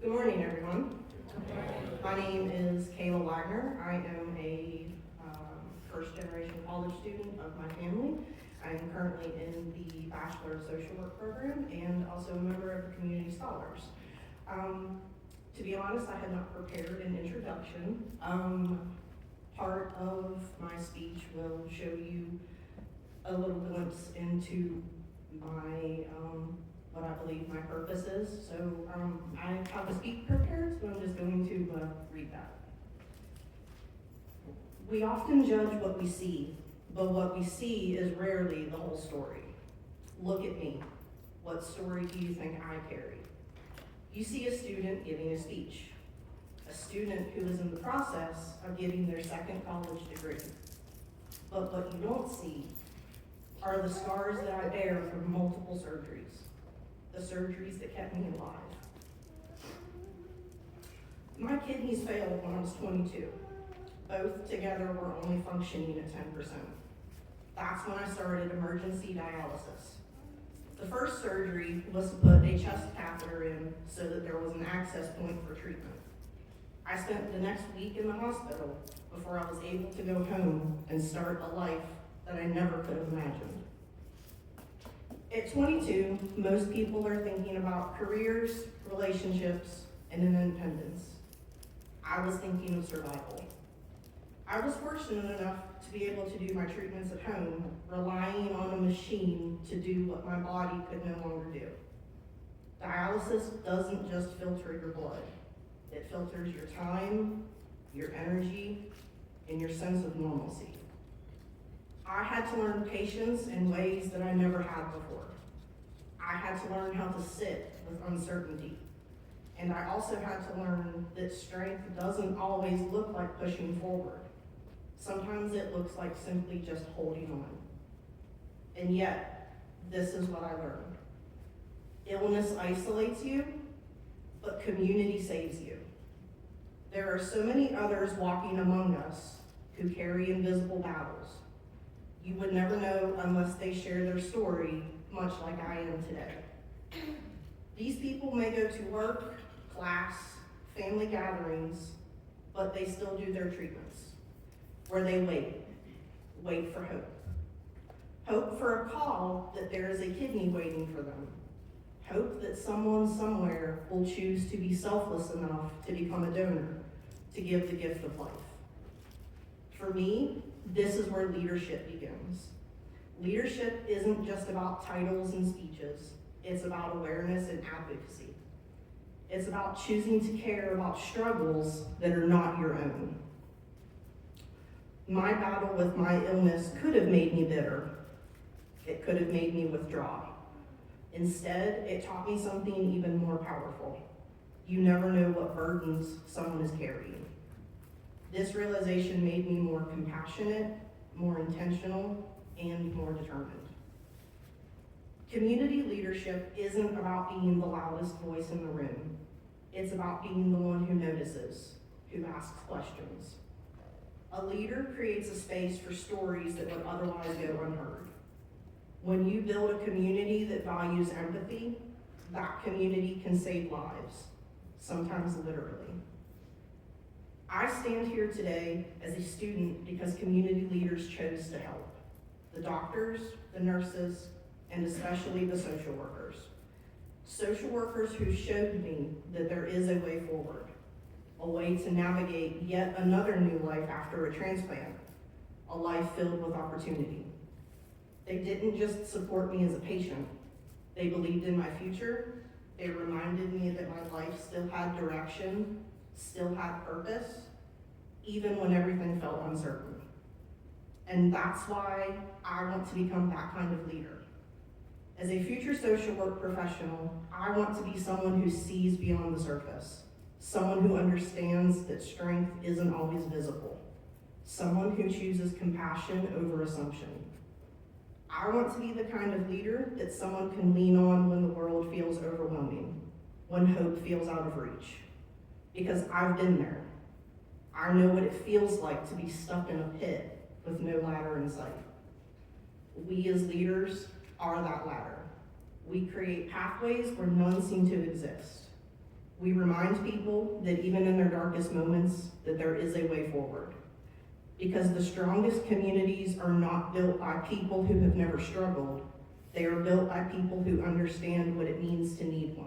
Good morning, everyone. My name is Kayla Wagner. I am a first-generation college student of my family. I'm currently in the Bachelor of Social Work program and also a member of the Community Scholars. To be honest, I had not prepared an introduction. Part of my speech will show you a little glimpse into my what I believe my purpose is. So I have a speak prepared, so I'm just going to read that. We often judge what we see, but what we see is rarely the whole story. Look at me. What story do you think I carry? You see a student giving a speech, a student who is in the process of getting their second college degree. But what you don't see are the scars that I bear from multiple surgeries, the surgeries that kept me alive. My kidneys failed when I was 22. Both together were only functioning at 10%. That's when I started emergency dialysis. The first surgery was to put a chest catheter in so that there was an access point for treatment. I spent the next week in the hospital before I was able to go home and start a life that I never could have imagined. At 22, most people are thinking about careers, relationships, and an independence. I was thinking of survival. I was fortunate enough to be able to do my treatments at home, relying on a machine to do what my body could no longer do. Dialysis doesn't just filter your blood. It filters your time, your energy, and your sense of normalcy. I had to learn patience in ways that I never had before. I had to learn how to sit with uncertainty. And I also had to learn that strength doesn't always look like pushing forward. Sometimes it looks like simply just holding on. And yet, this is what I learned. Illness isolates you, but community saves you. There are so many others walking among us who carry invisible battles. You would never know unless they share their story, much like I am today. These people may go to work, class, family gatherings, but they still do their treatments, where they wait for hope. Hope for a call that there is a kidney waiting for them. Hope that someone somewhere will choose to be selfless enough to become a donor, to give the gift of life. For me, this is where leadership begins. Leadership isn't just about titles and speeches. It's about awareness and advocacy. It's about choosing to care about struggles that are not your own. My battle with my illness could have made me bitter. It could have made me withdraw. Instead, it taught me something even more powerful. You never know what burdens someone is carrying. This realization made me more compassionate, more intentional, and more determined. Community leadership isn't about being the loudest voice in the room. It's about being the one who notices, who asks questions. A leader creates a space for stories that would otherwise go unheard. When you build a community that values empathy, that community can save lives, sometimes literally. I stand here today as a student because community leaders chose to help. The doctors, the nurses, and especially the social workers. Social workers who showed me that there is a way forward, a way to navigate yet another new life after a transplant, a life filled with opportunity. They didn't just support me as a patient. They believed in my future. They reminded me that my life still had direction, still had purpose, even when everything felt uncertain. And that's why I want to become that kind of leader. As a future social work professional, I want to be someone who sees beyond the surface, someone who understands that strength isn't always visible, someone who chooses compassion over assumption. I want to be the kind of leader that someone can lean on when the world feels overwhelming, when hope feels out of reach. Because I've been there. I know what it feels like to be stuck in a pit with no ladder in sight. We as leaders are that ladder. We create pathways where none seem to exist. We remind people that even in their darkest moments, that there is a way forward. Because the strongest communities are not built by people who have never struggled. They are built by people who understand what it means to need one.